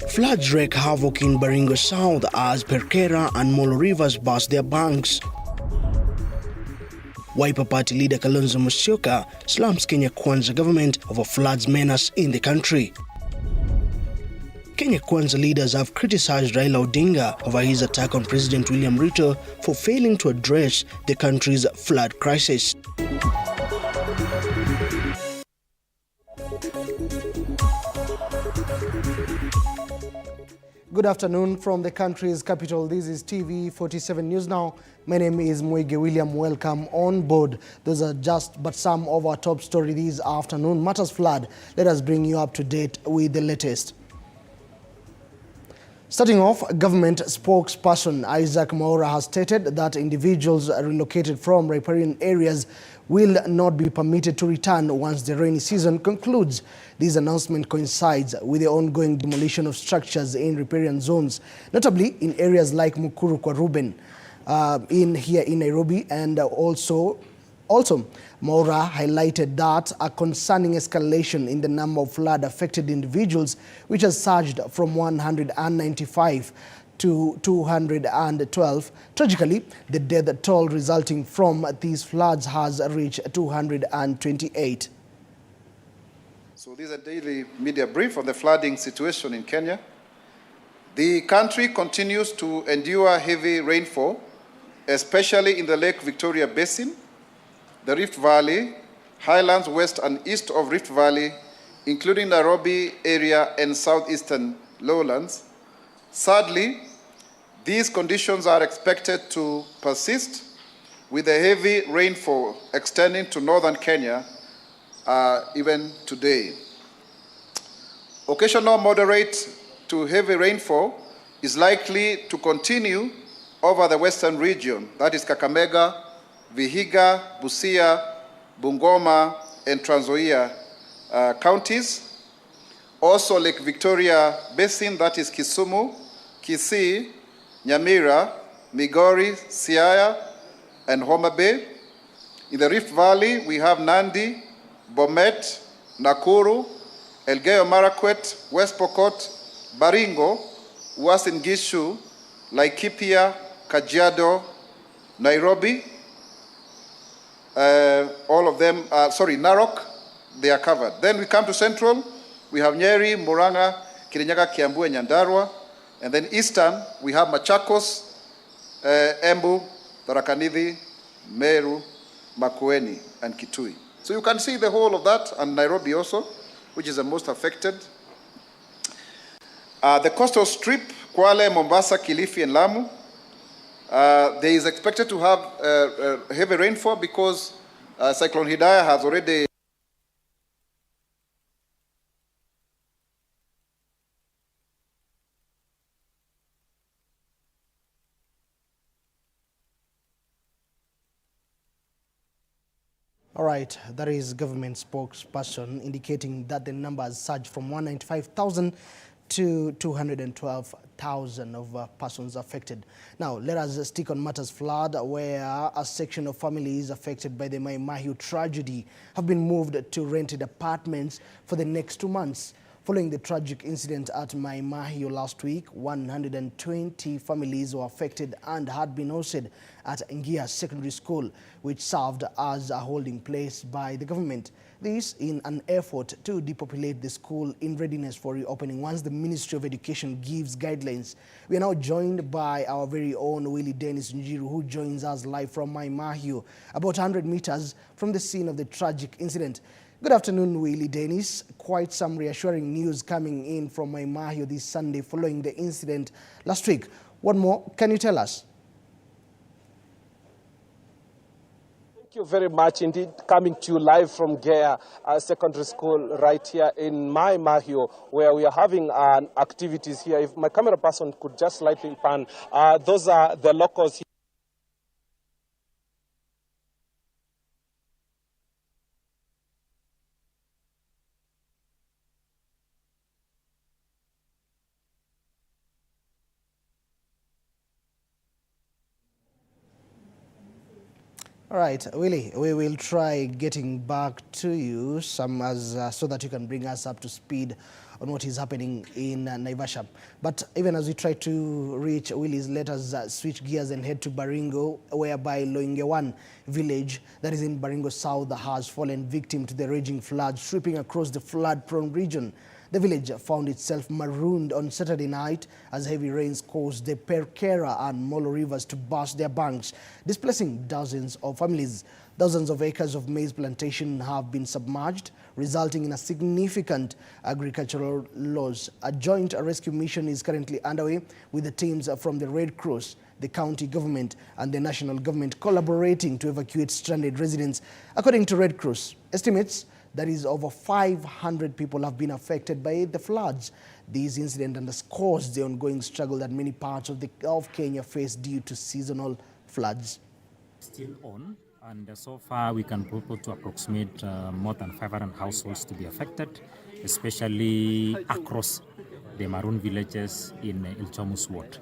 Floods wreak havoc in Baringo South as Perkera and Molo rivers burst their banks. Wiper Party leader Kalonzo Musyoka slams Kenya Kwanza government over floods menace in the country. Kenya Kwanza leaders have criticized Raila Odinga over his attack on President William Ruto for failing to address the country's flood crisis. Good afternoon from the country's capital. This is TV 47 News Now. My name is Mwege William. Welcome on board. Those are just but some of our top stories this afternoon. Matters flood. Let us bring you up to date with the latest. Starting off, government spokesperson Isaac Mwaura has stated that individuals relocated from riparian areas will not be permitted to return once the rainy season concludes. This announcement coincides with the ongoing demolition of structures in riparian zones, notably in areas like Mukuru kwa Ruben here in Nairobi, and also Mwaura highlighted that a concerning escalation in the number of flood-affected individuals, which has surged from 195 to 212. Tragically, the death toll resulting from these floods has reached 228. So this is a daily media brief on the flooding situation in Kenya. The country continues to endure heavy rainfall, especially in the Lake Victoria Basin, the Rift Valley, highlands west and east of Rift Valley, including Nairobi area and southeastern lowlands. Sadly, these conditions are expected to persist, with the heavy rainfall extending to northern Kenya even today. Occasional moderate to heavy rainfall is likely to continue over the western region, that is Kakamega, Vihiga, Busia, Bungoma, and Trans Nzoia counties. Also Lake Victoria Basin, that is Kisumu, Kisii, Nyamira, Migori, Siaya, and Homa Bay. In the Rift Valley, we have Nandi, Bomet, Nakuru, Elgeyo Marakwet, West Pokot, Baringo, Uasin Gishu, Laikipia, Kajiado, Nairobi. All of them, Narok, they are covered. Then we come to Central. We have Nyeri, Murang'a, Kirinyaga, Kiambu, and Nyandarua. And then Eastern, we have Machakos, Embu, Tharaka Nithi, Meru, Makueni, and Kitui. So you can see the whole of that, and Nairobi also, which is the most affected. The coastal strip, Kwale, Mombasa, Kilifi, and Lamu, there is expected to have heavy rainfall because Cyclone Hidaya has already All right, that is government spokesperson indicating that the number has surged from 195,000 to 212,000 of persons affected. Now, let us stick on matters flood, where a section of families affected by the Mai Mahiu tragedy have been moved to rented apartments for the next 2 months. Following the tragic incident at Mai Mahiu last week, 120 families were affected and had been hosted at Ngia Secondary School, which served as a holding place by the government. This in an effort to depopulate the school in readiness for reopening once the Ministry of Education gives guidelines. We are now joined by our very own Willie Dennis Njiru, who joins us live from Mai Mahiu, about 100 meters from the scene of the tragic incident. Good afternoon, Willie Dennis. Quite some reassuring news coming in from Mai Mahiu this Sunday following the incident last week. What more can you tell us? Thank you very much indeed. Coming to you live from Gea Secondary School right here in Mai Mahiu, where we are having activities here. If my camera person could just slightly pan, those are the locals here. All right, Willie, we will try getting back to you so that you can bring us up to speed on what is happening in Naivasha. But even as we try to reach Willis, let us switch gears and head to Baringo, whereby Loingewan village that is in Baringo South has fallen victim to the raging floods sweeping across the flood-prone region. The village found itself marooned on Saturday night as heavy rains caused the Perkera and Molo rivers to burst their banks, displacing dozens of families. Dozens of acres of maize plantation have been submerged, resulting in a significant agricultural loss. A joint rescue mission is currently underway with the teams from the Red Cross, the county government and the national government collaborating to evacuate stranded residents. According to Red Cross estimates, that is, over 500 people have been affected by the floods. This incident underscores the ongoing struggle that many parts of Kenya face due to seasonal floods. Still on, and so far we can purport to approximate more than 500 households to be affected, especially across the maroon villages in Ilchomus ward.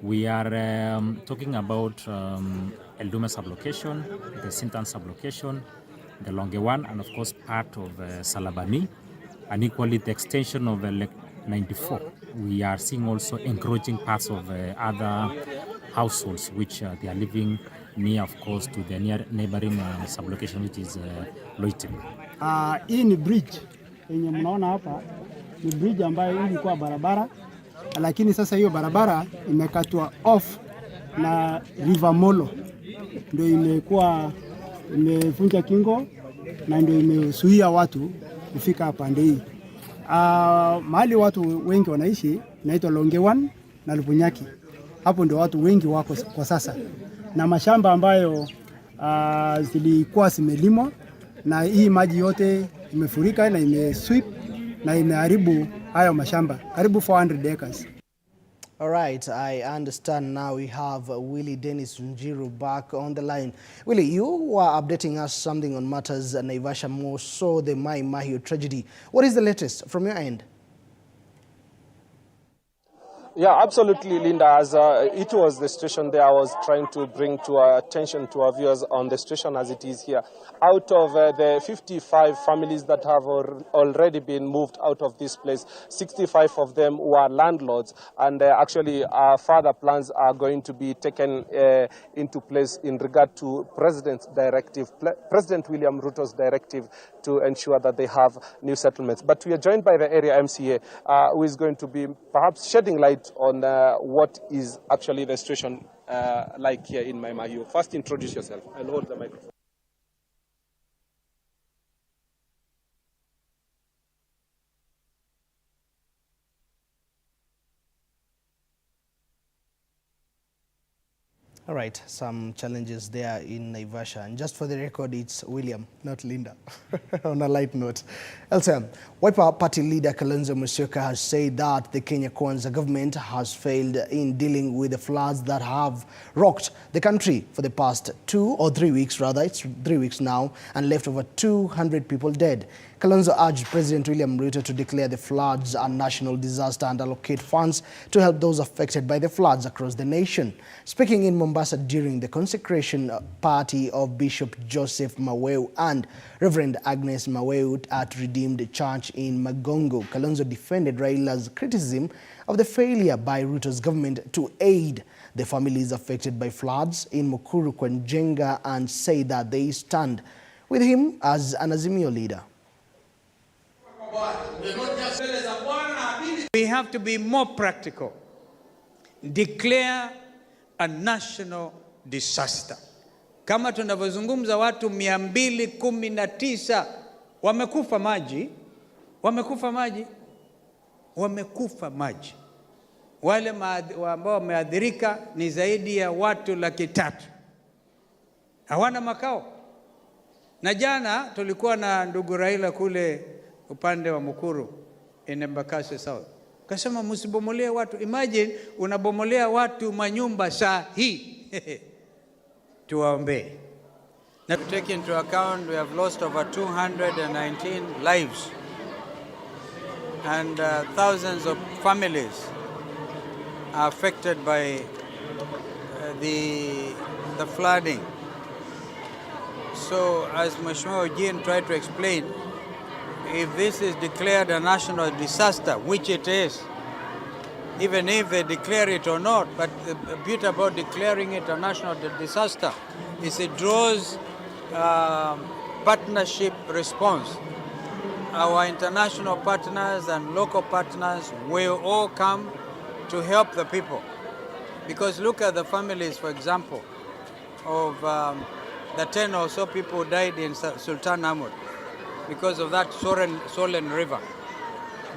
We are talking about Eldume sublocation, the Sintan sublocation, the Longewan, and of course part of Salabani, and equally the extension of Lake 94. We are seeing also encroaching parts of other households which they are living near, of course, to the neighboring sublocation which is Loitim. Hii ni bridge yenye mnaona hapa, ni bridge ambayo ilikuwa barabara, lakini sasa hiyo barabara imekatwa off na River Molo, ndio imekuwa imevunja kingo na ndio imezuia watu kufika pande hii. Mahali watu wengi wanaishi inaitwa Longewan na Lubunyaki. Hapo ndio watu wengi wako kwa sasa, na mashamba ambayo zilikuwa zimelimwa na hii maji yote imefurika na imesweep na imeharibu hayo mashamba karibu 400 acres. All right, I understand now we have Willie Dennis Njiru back on the line. Willie, you were updating us something on matters Naivasha, more so the Mai Mahiu tragedy. What is the latest from your end? Yeah, absolutely, Linda. As it was the situation there, I was trying to bring to our attention to our viewers on the situation as it is here. Out of the 55 families that have already been moved out of this place, 65 of them were landlords, and actually further plans are going to be taken into place in regard to President William Ruto's directive to ensure that they have new settlements. But we are joined by the area MCA, who is going to be perhaps shedding light on what is actually the situation like here in Mai Mahiu. First, introduce yourself. I'll hold the microphone. All right, some challenges there in Naivasha. And just for the record, it's William, not Linda, on a light note. Elsewhere, Wiper Party leader Kalonzo Musyoka has said that the Kenya Kwanza government has failed in dealing with the floods that have rocked the country for the past 2 or 3 weeks, rather. It's 3 weeks now, and left over 200 people dead. Kalonzo urged President William Ruto to declare the floods a national disaster and allocate funds to help those affected by the floods across the nation. Speaking in Mombasa during the consecration party of Bishop Joseph Maweu and Reverend Agnes Maweu at Redeemed Church in Magongo, Kalonzo defended Raila's criticism of the failure by Ruto's government to aid the families affected by floods in Mukuru, Kwanjenga, and say that they stand with him as an Azimio leader. We have to be more practical. Declare a national disaster. Kama tunavyozungumza watu 219 wamekufa maji. Wale ambao wameathirika ni zaidi ya watu 300,000. Hawana makao. Na jana tulikuwa na ndugu Raila kule upande wa Mukuru in Embakasi South. Kasema msibomolee watu. Imagine unabomolea watu manyumba saa hii. Tuwaombe. To take into account, we have lost over 219 lives and thousands of families are affected by the flooding. So as Mheshimiwa Ojien tried to explain, if this is declared a national disaster, which it is, even if they declare it or not, but the beauty about declaring it a national disaster is it draws partnership response. Our international partners and local partners will all come to help the people. Because look at the families, for example, of the 10 or so people who died in Sultan Ahmad because of that Solen River.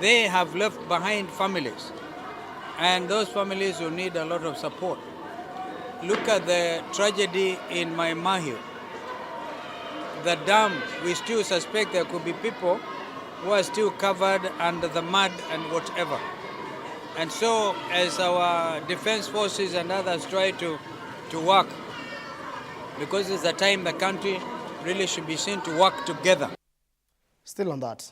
They have left behind families, and those families will need a lot of support. Look at the tragedy in my Mahio. The dam, we still suspect there could be people who are still covered under the mud and whatever. And so as our defense forces and others try to work, because it's the time the country really should be seen to work together. Still on that,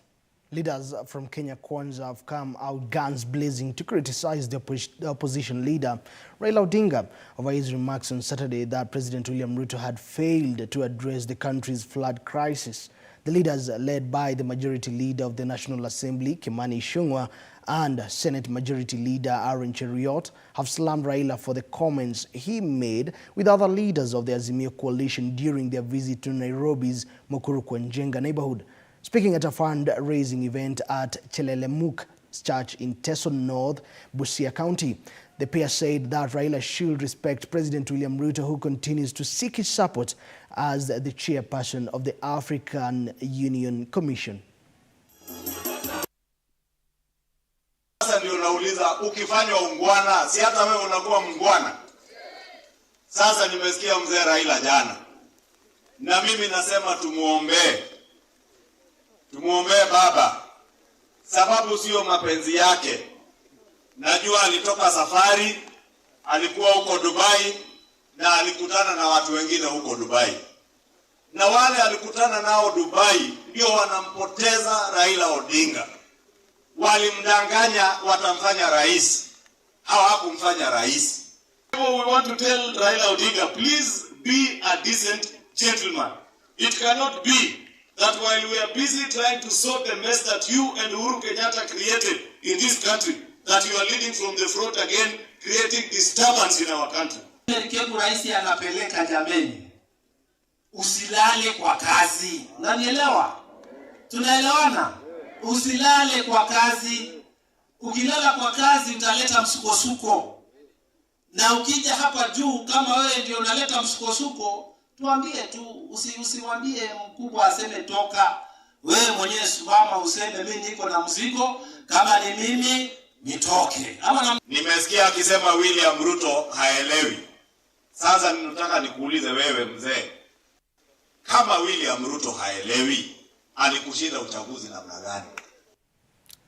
leaders from Kenya Kwanza have come out guns blazing to criticize the opposition leader, Raila Odinga, over his remarks on Saturday that President William Ruto had failed to address the country's flood crisis. The leaders, led by the majority leader of the National Assembly, Kimani Ichung'wah, and Senate Majority Leader Aaron Cheruiyot, have slammed Raila for the comments he made with other leaders of the Azimio coalition during their visit to Nairobi's Mukuru-Kwenjenga neighborhood. Speaking at a fundraising event at Chelelemuk Church in Teso North, Busia County, the pair said that Raila should respect President William Ruto, who continues to seek his support as the chairperson of the African Union Commission. Sasa ndio nauliza, ukifanywa ungwana, si hata wewe unakuwa mungwana? Sasa nimesikia mzee Raila jana, na mimi nasema tumuombee. Tumuombee baba, sababu sio mapenzi yake. Najua alitoka safari, alikuwa huko Dubai, na alikutana na watu wengine huko Dubai. Na wale alikutana nao Dubai, ndio wanampoteza Raila Odinga. Walimdanganya watamfanya rais, hawakumfanya rais. We want to tell Raila Odinga, please be a decent gentleman. It cannot be that while we are busy trying to sort the mess that you and Uhuru Kenyatta created in this country, that you are leading from the front again, creating disturbance in our country. Kemu raisi anapeleka jameni, usilale kwa kazi. Unanielewa? Tunaelewana? Usilale kwa kazi. Ukilala kwa kazi utaleta msukosuko. Na ukija hapa juu kama wewe ndio unaleta msukosuko, tuambie tu, usiwaambie mkubwa aseme toka. Wewe mwenyewe simama useme mimi niko na mzigo, kama ni mimi nitoke. Nimesikia akisema William Ruto haelewi. Sasa ninataka nikuulize wewe mzee, kama William Ruto haelewi, alikushinda uchaguzi namna gani?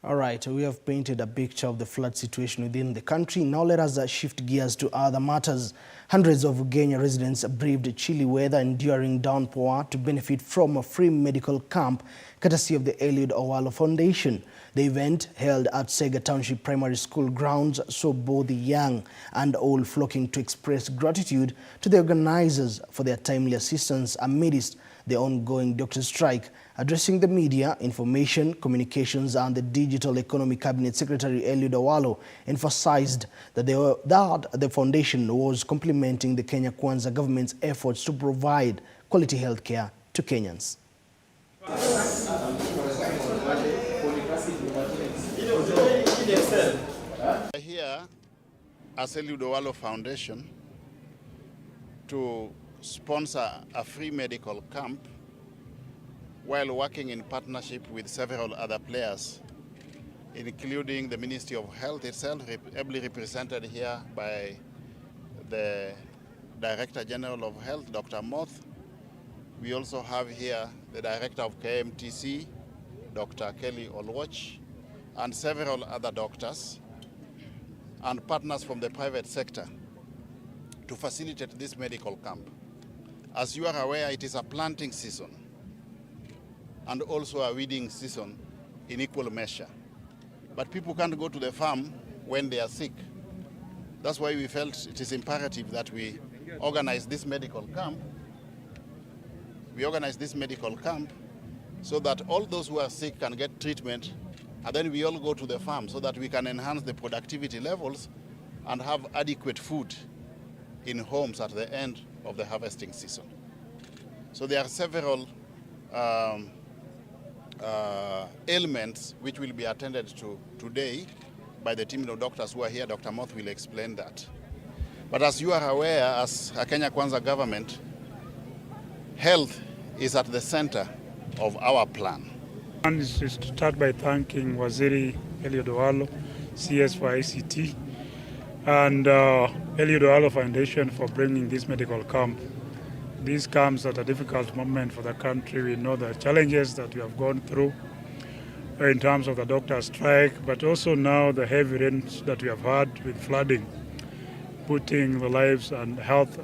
All right, we have painted a picture of the flood situation within the country. Now let us shift gears to other matters. Hundreds of Ugenya residents braved chilly weather and during downpour to benefit from a free medical camp courtesy of the Eliud Owalo Foundation. The event, held at Sega Township Primary School grounds, saw both the young and old flocking to express gratitude to the organizers for their timely assistance amidst the ongoing doctor strike. Addressing the media, Information, Communications and the Digital Economy Cabinet Secretary Eliud Owalo emphasized that the foundation was complementing the Kenya Kwanza government's efforts to provide quality health care to Kenyans. Here, as Eliud Owalo Foundation, to sponsor a free medical camp while working in partnership with several other players, including the Ministry of Health itself, ably represented here by the Director General of Health, Dr. Moth. We also have here the Director of KMTC, Dr. Kelly Olwach, and several other doctors and partners from the private sector to facilitate this medical camp. As you are aware, it is a planting season and also a weeding season in equal measure. But people can't go to the farm when they are sick. That's why we felt it is imperative that we organize this medical camp. We organize this medical camp so that all those who are sick can get treatment, and then we all go to the farm so that we can enhance the productivity levels and have adequate food in homes at the end of the harvesting season. So there are several ailments which will be attended to today by the team of doctors who are here. Dr. Moth will explain that. But as you are aware, as a Kenya Kwanza government, health is at the center of our plan. And is to start by thanking Waziri Eliud Owalo, CS for ICT, and Eliud Owalo Foundation for bringing this medical camp. This comes at a difficult moment for the country. We know the challenges that we have gone through in terms of the doctor's strike, but also now the heavy rains that we have had with flooding, putting the lives and health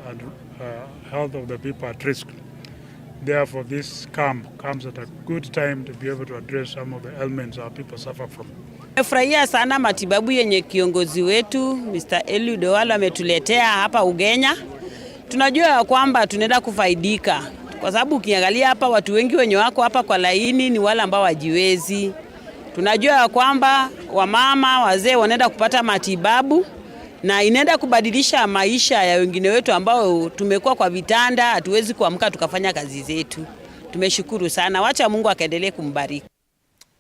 of the people at risk. Therefore, this camp comes at a good time to be able to address some of the ailments our people suffer from. Nimefurahia sana matibabu yenye kiongozi wetu Mr. Eliud Owalo ametuletea hapa Ugenya. Tunajua kwamba tunaenda kufaidika kwa sababu ukiangalia hapa watu wengi wenye wako hapa kwa laini ni wale ambao wajiwezi. Tunajua kwamba wamama, wazee wanaenda kupata matibabu na inaenda kubadilisha maisha ya wengine wetu ambao tumekuwa kwa vitanda, hatuwezi kuamka tukafanya kazi zetu. Tumeshukuru sana. Wacha Mungu akaendelee kumbariki.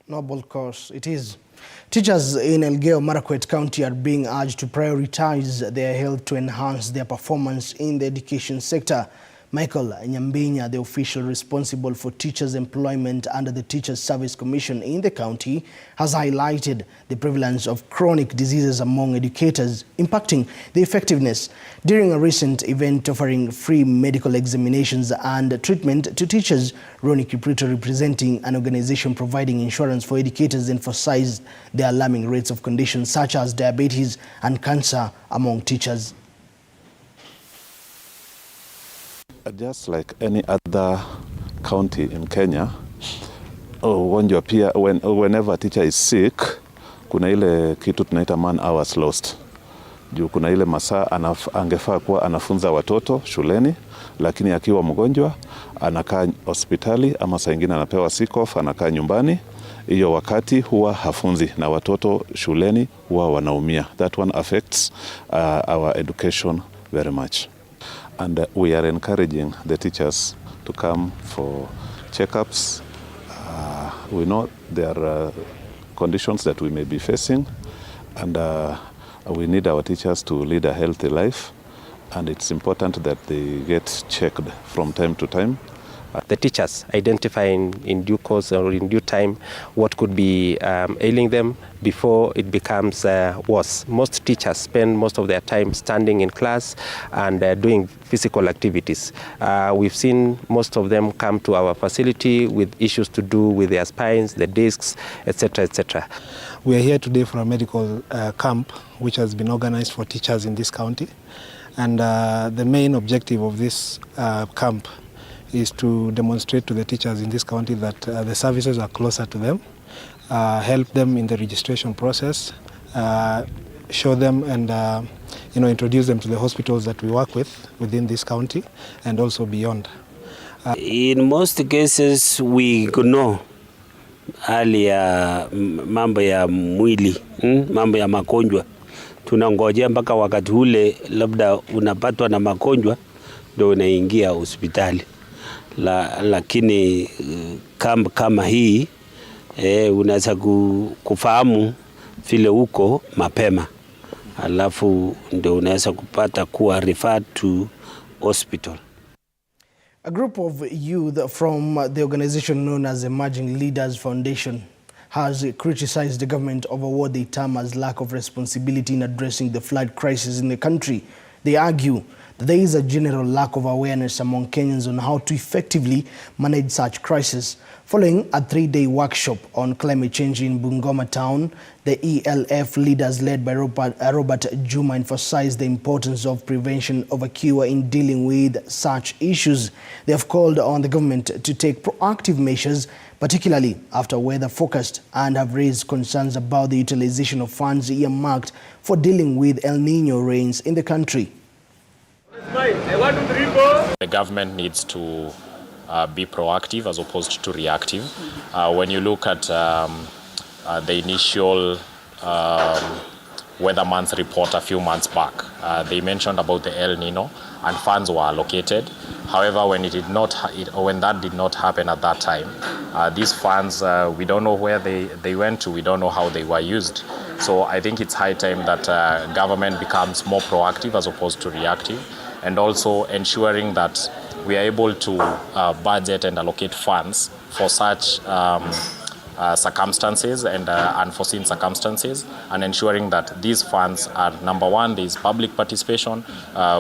Noble cause it is. Teachers in Elgeyo Marakwet County are being urged to prioritize their health to enhance their performance in the education sector. Michael Nyambinya, the official responsible for teachers' employment under the Teachers Service Commission in the county, has highlighted the prevalence of chronic diseases among educators, impacting the effectiveness. During a recent event offering free medical examinations and treatment to teachers, Ronnie Kiprito, representing an organization providing insurance for educators, emphasized the alarming rates of conditions such as diabetes and cancer among teachers. Just like any other county in Kenya, ugonjwa pia whenever a teacher is sick, kuna ile kitu tunaita man hours lost. Juu kuna ile masaa angefaa kuwa anafunza watoto shuleni, lakini akiwa mgonjwa anakaa hospitali ama saa nyingine anapewa sick off, anakaa nyumbani. Hiyo wakati huwa hafunzi na watoto shuleni huwa wanaumia. That one affects our education very much. And we are encouraging the teachers to come for checkups. We know there are conditions that we may be facing, and we need our teachers to lead a healthy life, and it's important that they get checked from time to time. The teachers identify in due course or in due time what could be ailing them before it becomes worse. Most teachers spend most of their time standing in class and doing physical activities. We've seen most of them come to our facility with issues to do with their spines, the discs, etc., etc. We are here today for a medical camp which has been organized for teachers in this county, and the main objective of this camp is to demonstrate to the teachers in this county that the services are closer to them, help them in the registration process, show them and introduce them to the hospitals that we work with within this county and also beyond. In most cases we know hali ya mambo ya mwili, mambo ya magonjwa. Tunangojea mpaka wakati ule labda unapatwa na magonjwa ndio unaingia hospitali. Lakini kama hii unaweza kufahamu vile uko mapema, alafu ndio unaweza kupata kuwa referred to hospital. A group of youth from the organization known as Emerging Leaders Foundation has criticized the government over what they term as lack of responsibility in addressing the flood crisis in the country. They argue that there is a general lack of awareness among Kenyans on how to effectively manage such crises. Following a 3-day workshop on climate change in Bungoma town, the ELF leaders led by Robert Juma emphasized the importance of prevention over cure in dealing with such issues. They have called on the government to take proactive measures, particularly after weather forecast, and have raised concerns about the utilization of funds earmarked for dealing with El Nino rains in the country. The government needs to be proactive as opposed to reactive. When you look at the initial weatherman's report a few months back, they mentioned about the El Nino and funds were allocated. However, when that did not happen at that time, these funds, we don't know where they went to, we don't know how they were used. So I think it's high time that government becomes more proactive as opposed to reactive, and also ensuring that we are able to budget and allocate funds for such circumstances and unforeseen circumstances, and ensuring that these funds are, number one, there is public participation.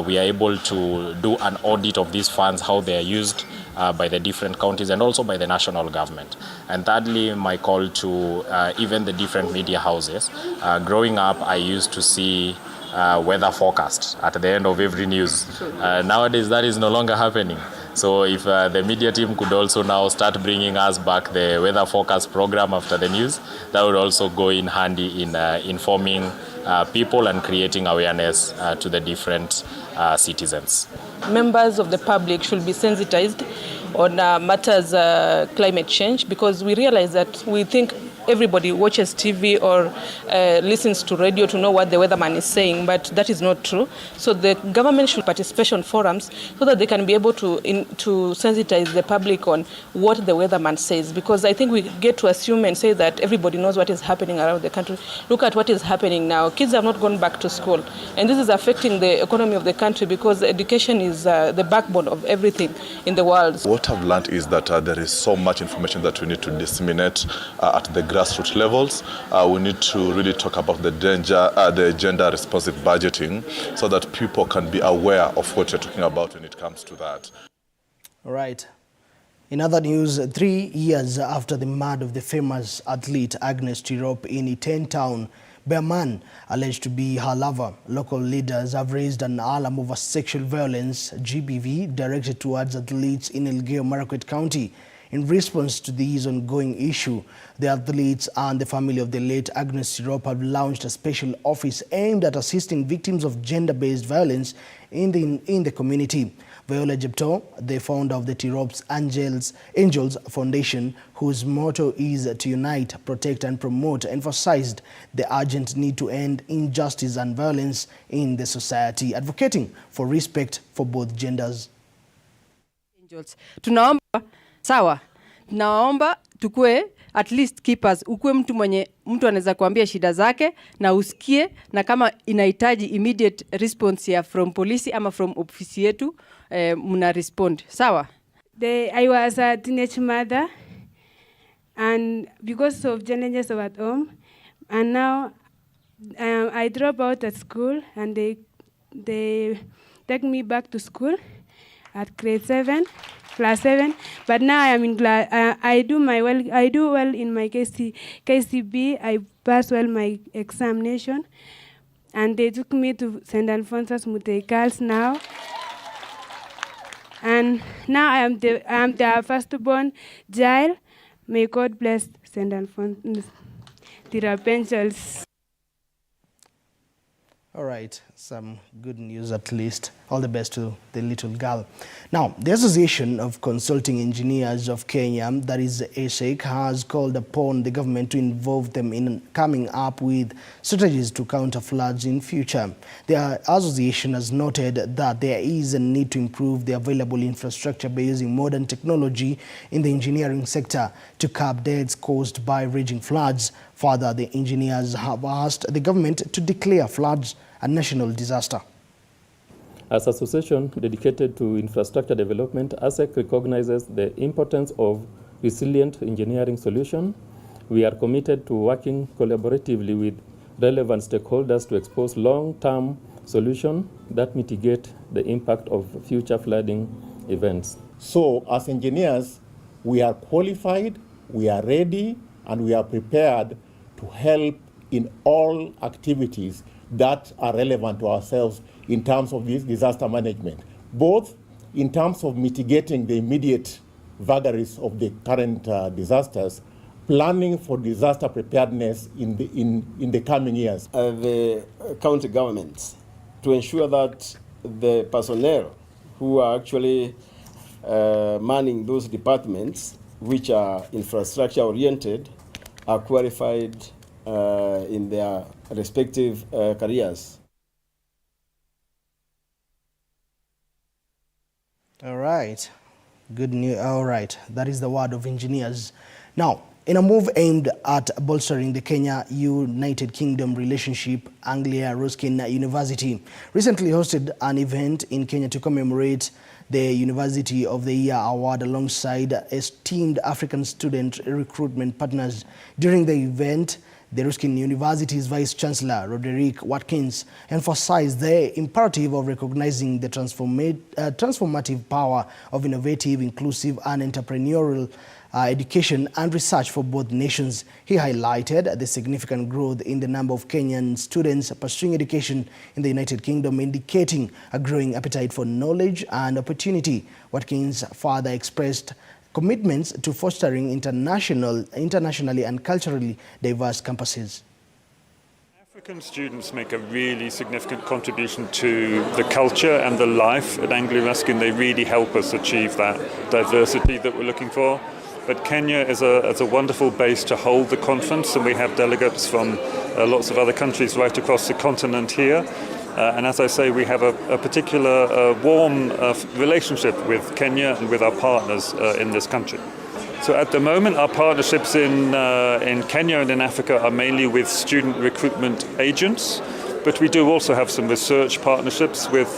We are able to do an audit of these funds, how they are used by the different counties and also by the national government. And thirdly, my call to even the different media houses. Growing up, I used to see weather forecast at the end of every news. Nowadays, that is no longer happening. So if the media team could also now start bringing us back the weather forecast program after the news, that would also go in handy in informing people and creating awareness to the different citizens. Members of the public should be sensitized on matters climate change, because we realize that we think everybody watches TV or listens to radio to know what the weatherman is saying, but that is not true. So the government should participation forums so that they can be able to sensitize the public on what the weatherman says, because I think we get to assume and say that everybody knows what is happening around the country. Look at what is happening now. Kids have not gone back to school, and this is affecting the economy of the country, because education is the backbone of everything in the world. What I've learned is that there is so much information that we need to disseminate at the grassroots levels. We need to really talk about the gender responsive budgeting, so that people can be aware of what you're talking about when it comes to that. All right. In other news, 3 years after the murder of the famous athlete Agnes Tirop in Iten town, Bearman, alleged to be her lover, local leaders have raised an alarm over sexual violence, GBV, directed towards athletes in Elgeyo-Marakwet County. In response to this ongoing issue, the athletes and the family of the late Agnes Tirop have launched a special office aimed at assisting victims of gender-based violence in the community. Viola Jepto, the founder of the Tirop's Angels Foundation, whose motto is to unite, protect and promote, emphasized the urgent need to end injustice and violence in the society, advocating for respect for both genders. Tunaomba sawa, tunaomba tukue at least keepers, ukue mtu anaweza kuambia shida zake na usikie, na kama inahitaji immediate response ya from police ama from ofisi yetu muna respond. Sawa? I was a teenage mother, and because of challenges at home, and now I drop out at school, and they take me back to school at grade 7, class 7. But now I am in class. I do well in my KCB. I pass well my examination, and they took me to St. Alphonsus Mutei Girls now. And now I am the firstborn child. May God bless St. Alphonsus, the Angels. All right, some good news at least. All the best to the little girl. Now, the Association of Consulting Engineers of Kenya, that is ASEC, has called upon the government to involve them in coming up with strategies to counter floods in future. The association has noted that there is a need to improve the available infrastructure by using modern technology in the engineering sector to curb deaths caused by raging floods. Further, the engineers have asked the government to declare floods a national disaster. As an association dedicated to infrastructure development, ASEC recognizes the importance of resilient engineering solutions. We are committed to working collaboratively with relevant stakeholders to expose long-term solutions that mitigate the impact of future flooding events. So, as engineers, we are qualified, we are ready, and we are prepared to help in all activities that are relevant to ourselves in terms of this disaster management, both in terms of mitigating the immediate vagaries of the current disasters, planning for disaster preparedness in the coming years. The county governments to ensure that the personnel who are actually manning those departments which are infrastructure oriented are qualified in their respective careers. All right. Good news. All right. That is the word of engineers. Now, in a move aimed at bolstering the Kenya-United Kingdom relationship, Anglia Ruskin University recently hosted an event in Kenya to commemorate the University of the Year award alongside esteemed African student recruitment partners. During the event, the Ruskin University's Vice-Chancellor, Roderick Watkins, emphasized the imperative of recognizing the transformative power of innovative, inclusive, and entrepreneurial education and research for both nations. He highlighted the significant growth in the number of Kenyan students pursuing education in the United Kingdom, indicating a growing appetite for knowledge and opportunity. Watkins further expressed commitments to fostering internationally and culturally diverse campuses. African students make a really significant contribution to the culture and the life at Anglia Ruskin. They really help us achieve that diversity that we're looking for. But Kenya is a wonderful base to hold the conference, and we have delegates from lots of other countries right across the continent here. And as I say, we have a particular warm relationship with Kenya and with our partners in this country. So at the moment, our partnerships in Kenya and in Africa are mainly with student recruitment agents, but we do also have some research partnerships with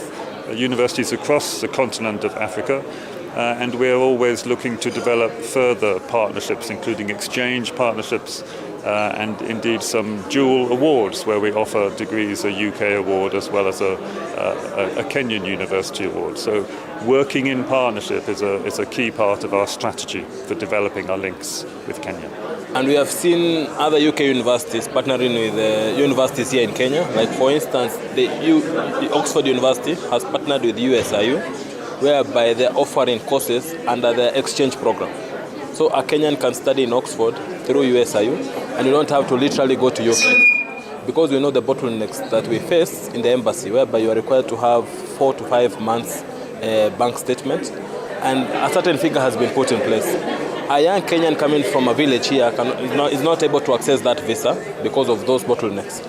universities across the continent of Africa. And we're always looking to develop further partnerships, including exchange partnerships, and indeed some dual awards where we offer degrees, a UK award as well as a Kenyan university award. So working in partnership is a key part of our strategy for developing our links with Kenya. And we have seen other UK universities partnering with universities here in Kenya. Like for instance, the Oxford University has partnered with USIU, whereby they're offering courses under the exchange program. So a Kenyan can study in Oxford through USIU, and you don't have to literally go to UK. Because we know the bottlenecks that we face in the embassy, whereby you are required to have 4 to 5 months bank statement, and a certain figure has been put in place. A young Kenyan coming from a village here is not able to access that visa because of those bottlenecks.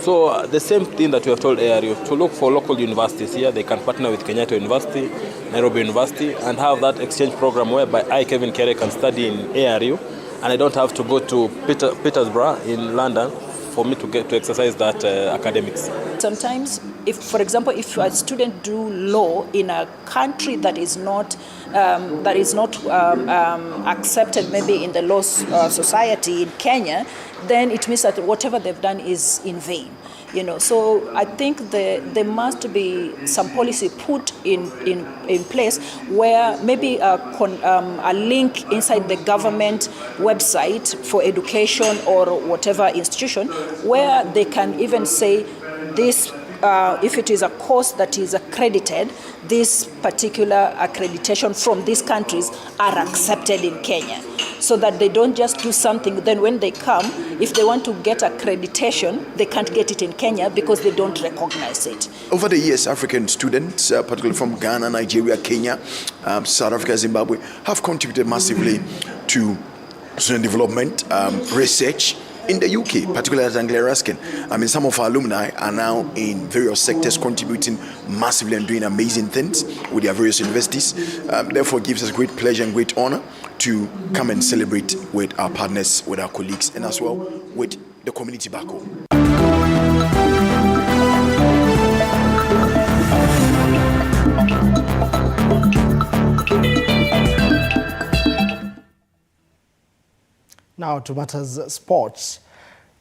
So the same thing that we have told ARU, to look for local universities here. They can partner with Kenyatta University, Nairobi University, and have that exchange program whereby I, Kevin Kere, can study in ARU, and I don't have to go to Peterborough in London for me to get to exercise that academics. Sometimes, if, for example, if a student do law in a country that is not accepted, maybe in the law society in Kenya, then it means that whatever they've done is in vain. You know, so I think there must be some policy put in place where maybe a link inside the government website for education or whatever institution, where they can even say this, if it is a course that is accredited, this particular accreditation from these countries are accepted in Kenya, so that they don't just do something, then when they come, if they want to get accreditation, they can't get it in Kenya because they don't recognize it. Over the years, African students, particularly from Ghana, Nigeria, Kenya, South Africa, Zimbabwe, have contributed massively to student development, research, in the UK, particularly at Anglia Ruskin. I mean, some of our alumni are now in various sectors contributing massively and doing amazing things with their various universities. Therefore, it gives us great pleasure and great honor to come and celebrate with our partners, with our colleagues, and as well with the community back home. Now to matters sports.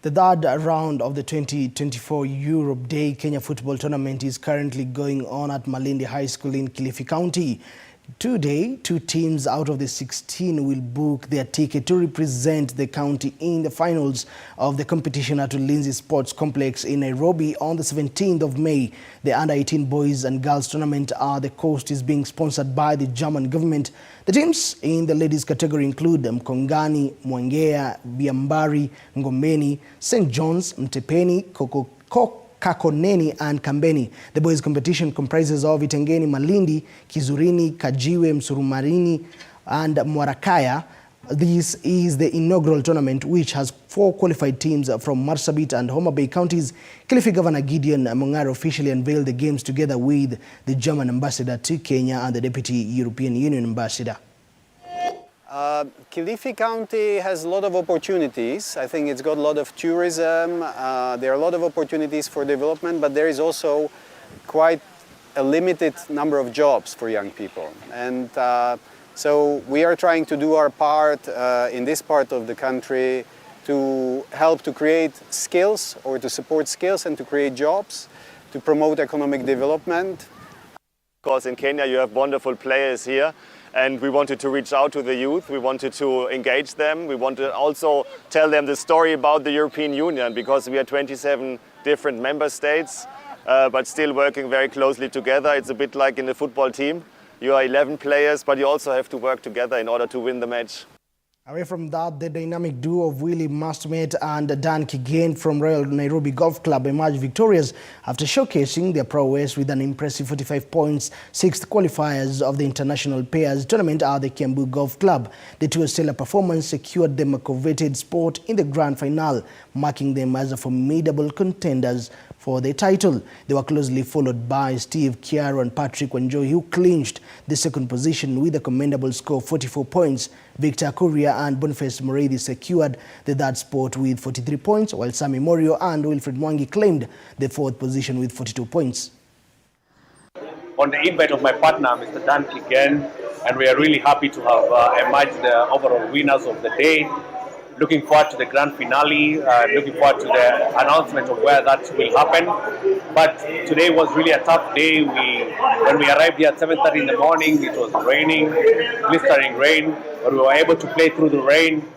The third round of the 2024 Europe Day Kenya Football Tournament is currently going on at Malindi High School in Kilifi County. Today, 2 teams out of the 16 will book their ticket to represent the county in the finals of the competition at Ulinzi Sports Complex in Nairobi on the 17th of May. The Under-18 Boys and Girls Tournament at the coast is being sponsored by the German government. The teams in the ladies category include Mkongani, Mwangea, Biambari, Ngomeni, St. John's, Mtepeni, Kakoneni and Kambeni. The boys' competition comprises of Itengeni, Malindi, Kizurini, Kajiwe, Msurumarini and Mwarakaya. This is the inaugural tournament, which has 4 qualified teams from Marsabit and Homa Bay counties. Kilifi Governor Gideon Mung'aro officially unveiled the games together with the German ambassador to Kenya and the Deputy European Union ambassador. Kilifi County has a lot of opportunities. I think it's got a lot of tourism. There are a lot of opportunities for development, but there is also quite a limited number of jobs for young people. And so we are trying to do our part in this part of the country to help to create skills or to support skills and to create jobs, to promote economic development. Of course, in Kenya you have wonderful players here, and we wanted to reach out to the youth. We wanted to engage them. We want to also tell them the story about the European Union, because we are 27 different member states, but still working very closely together. It's a bit like in the football team. You are 11 players, but you also have to work together in order to win the match. Away from that, the dynamic duo of Willie Mastmate and Dan Kigen from Royal Nairobi Golf Club emerged victorious after showcasing their prowess with an impressive 45 points, 6th qualifiers of the International Pairs Tournament at the Kiambu Golf Club. The duo's stellar performance secured them a coveted spot in the grand final, marking them as a formidable contenders for the title. They were closely followed by Steve Kiaro and Patrick Wanjohi, who clinched the second position with a commendable score of 44 points. Victor Kuria and Boniface Moredi secured the third spot with 43 points, while Sammy Morio and Wilfred Mwangi claimed the fourth position with 42 points. On the invite of my partner, Mr. Dan Kigen, and we are really happy to have emerged the overall winners of the day. Looking forward to the grand finale, looking forward to the announcement of where that will happen. But today was really a tough day. When we arrived here at 7:30 in the morning, it was raining, blistering rain, but we were able to play through the rain.